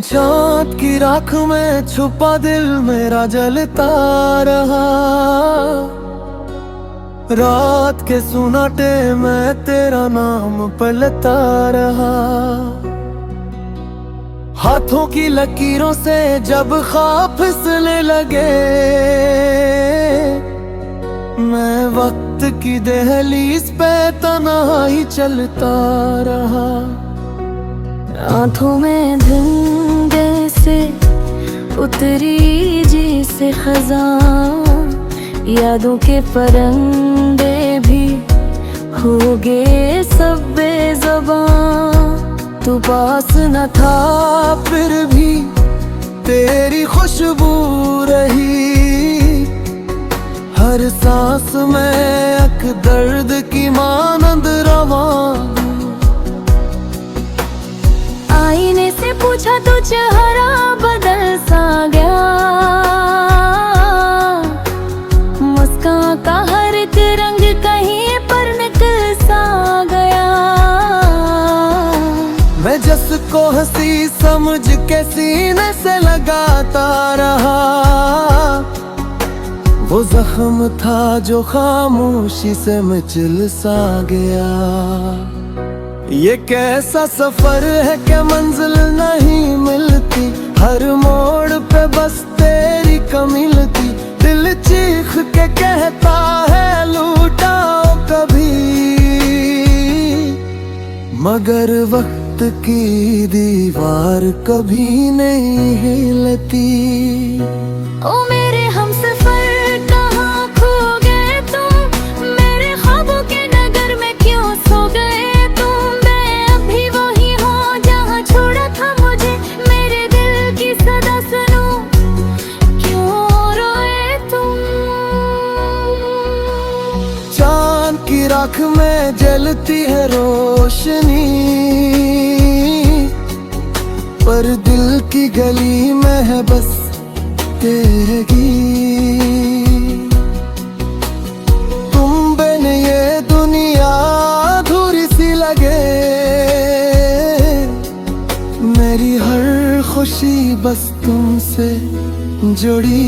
चाँद की राख में छुपा दिल मेरा जलता रहा। रात के सुनाटे में तेरा नाम पलता रहा। हाथों की लकीरों से जब ख्वाब फिसलने लगे, मैं वक्त की दहलीज पे तन्हाई चलता रहा। आँखों में धुंधे से उतरी जी से खज़ां, यादों के परंदे भी हो गए सब बेज़बां। तू पास न था फिर भी तेरी खुशबू रही। हर सांस में एक दर्द की मानंद रवां। आईने से पूछा तो चेहरा बदल सा गया, मुस्कान का हर एक रंग कहीं पर निकल सा गया। मैं जिसको हंसी समझ के सीने से लगाता रहा, वो जख्म था जो खामोशी से मचल सा गया। ये कैसा सफर है कि मंजिल नहीं मिलती, हर मोड़ पे बस तेरी कमी मिलती। दिल चीख के कहता है लूटाओ कभी, मगर वक्त की दीवार कभी नहीं हिलती। ओ मेरे हमसफर कहाँ खो गए तुम, मेरे ख्वाबों के नगर में क्यों सो गए तुम। मैं अभी वही हूँ जहाँ छोड़ा था मुझे, मेरे दिल की सदा सुनो क्यों रोए तुम। चांद की राख में जलती है रोशनी, पर दिल की गली में है बस तेरी। तुम बिन ये दुनिया अधूरी सी लगे, मेरी हर खुशी बस तुमसे जुड़ी।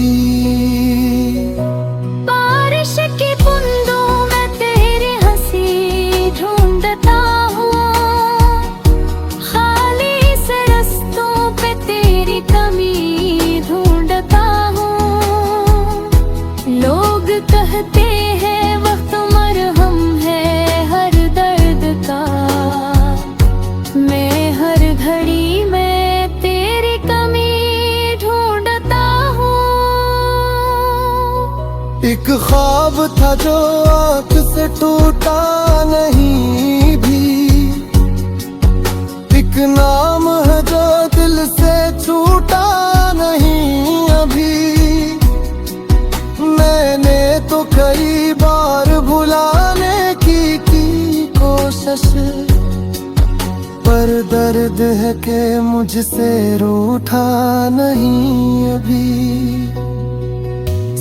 बारिश की बूंदों में तेरी हंसी ढूंढता हूँ, खाली से रस्तों पे तेरी कमी ढूंढता हूँ। लोग कहते हैं वक्त मरहम है हर दर्द का, मैं हर घड़ी में तेरी कमी ढूंढता हूँ। एक ख्वाब था जो आँख से टूटा नहीं भी, एक नाम है जो दिल से छूटा नहीं अभी। मैंने तो कई बार भुलाने की कोशिश, पर दर्द है कि मुझसे रूठा नहीं अभी।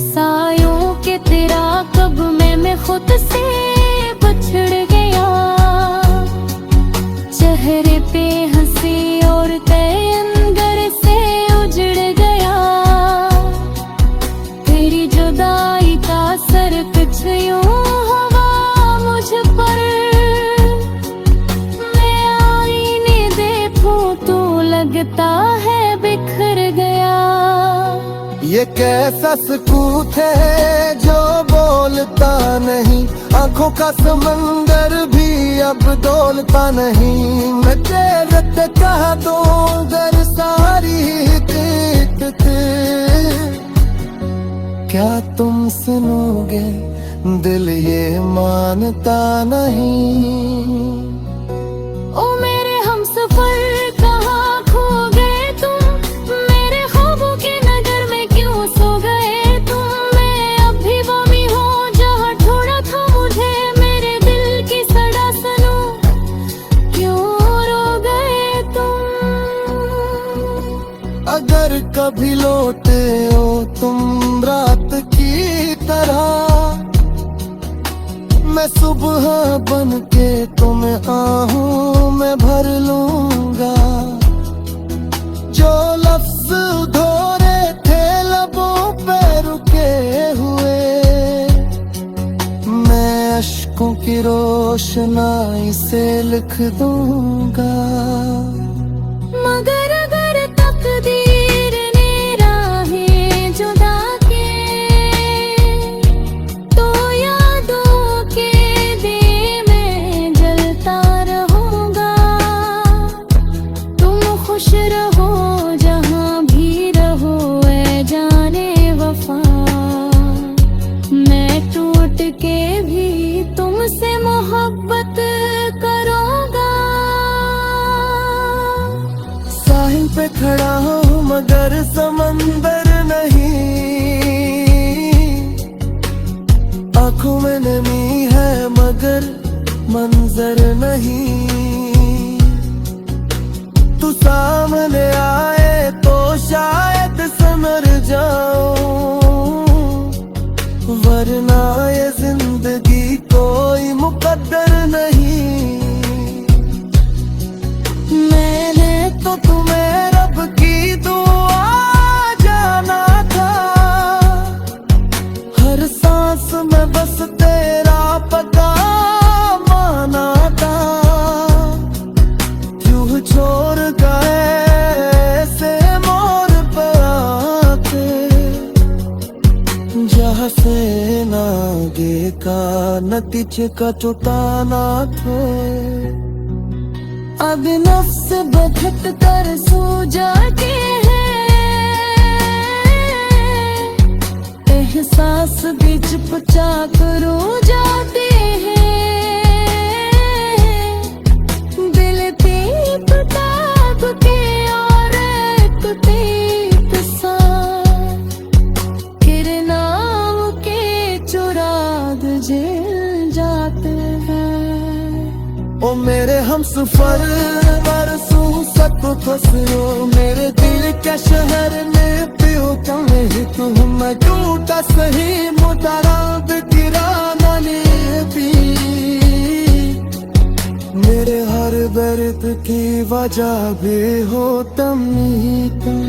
सायों के तेरा कब मैं खुद से बिछड़ गया, चेहरे पे हंसी और तय अंदर से उजड़ गया। तेरी जुदाई का सर कुछ यूं हवा मुझ पर, मैं आईने देखूं तो लगता है बिखर गया। ये कैसा सुकून है जो बोलता नहीं, आंखों का समंदर भी अब डोलता नहीं। मैं तेरे पे कहा दूं दर सारी हिकत, क्या तुम सुनोगे दिल ये मानता नहीं। ओ मेरे हमसफर कहाँ खो गए तुम, मेरे ख्वाबों के नगर में क्यों सो गए तुम। मैं अभी वही हूँ जहाँ छोड़ा था मुझे, मेरे दिल की सड़ा सुनो क्यों रो गए तुम। अगर कभी लौटे हो तुम रात की तरह, मैं सुबह बन के तुम्हें आहूं मैं भर लूंगा। जो रोशनाई से लिख दूंगा। मगर अगर तकदीर ने राहें जुदा के, तो यादों के दिए मैं जलता रहूंगा। तुम खुश रहो जहां भी रहो ऐ जाने वफा, मैं टूट के भी तुमसे मोहब्बत करूंगा। साहिल पे खड़ा हूँ मगर समंदर नहीं, आंखों में नमी है मगर मंजर नहीं। तू सामने आए तो शायद समझ जाऊं, वरना ये जिंदगी कोई मुकद्दर नहीं। मैंने तो तुम्हें रब की दुआ जाना था, हर सांस में बस तेरा पता माना था। क्यों छोड़ गए ऐसे मोर पर आके, जहाँ से नागे का नतीजे का चुताना थे। अब नफ्स बखत कर सो जाते हैं, एहसास भी चुपचा करो जाते हैं। दिल तीप ताप के और एक तीप सा, किरनाम के चुराग जेल जाते हैं। ओ मेरे हमसफर बरसों सत फसलो, मेरे दिल के शहर में पियो कमे तुम। मैं टूटा सही मुतराद किराना ने भी, मेरे हर दर्द की वजह भी हो तुम ही तुम।